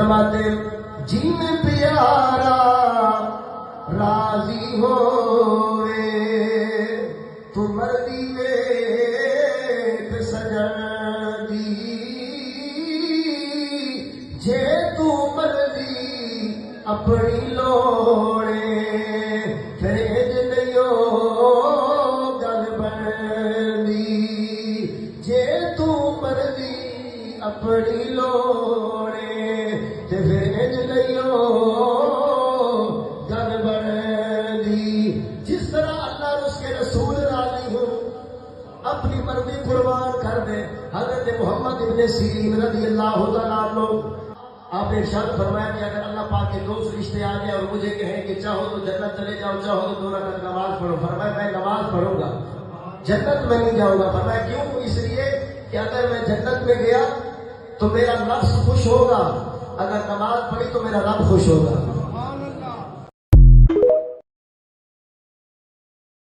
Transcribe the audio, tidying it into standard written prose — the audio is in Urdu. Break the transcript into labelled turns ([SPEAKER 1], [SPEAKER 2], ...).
[SPEAKER 1] فرماتے جن پیارا راضی ہوئے تو مرضی ویٹ سجن دی جے تو مرضی اپنی لوڑے پھر اج نہیں گل بندی جے تو مرضی اپنی لوڑے تے پھر اج نہیں گل بندی جس طرح اللہ اور اس کے رسول راضی ہو اپنی مرضی قربان کر دے حضرت محمد ابن سیرین رضی اللہ تعالیٰ عنہ آپ نے ارشاد فرمایا کہ اگر اللہ پاک کے دوست رشتے آ گئے اور مجھے کہیں کہ چاہو تو جنت چلے جاؤ چاہو تو 2 رکعت نماز پڑھو فرمایا میں نماز پڑھوں گا جنت میں نہیں جاؤں گا فرمایا کیوں اس لیے کہ اگر میں جنت میں گیا تو میرا نفس خوش ہوگا اگر نماز پڑھی تو میرا رب خوش ہوگا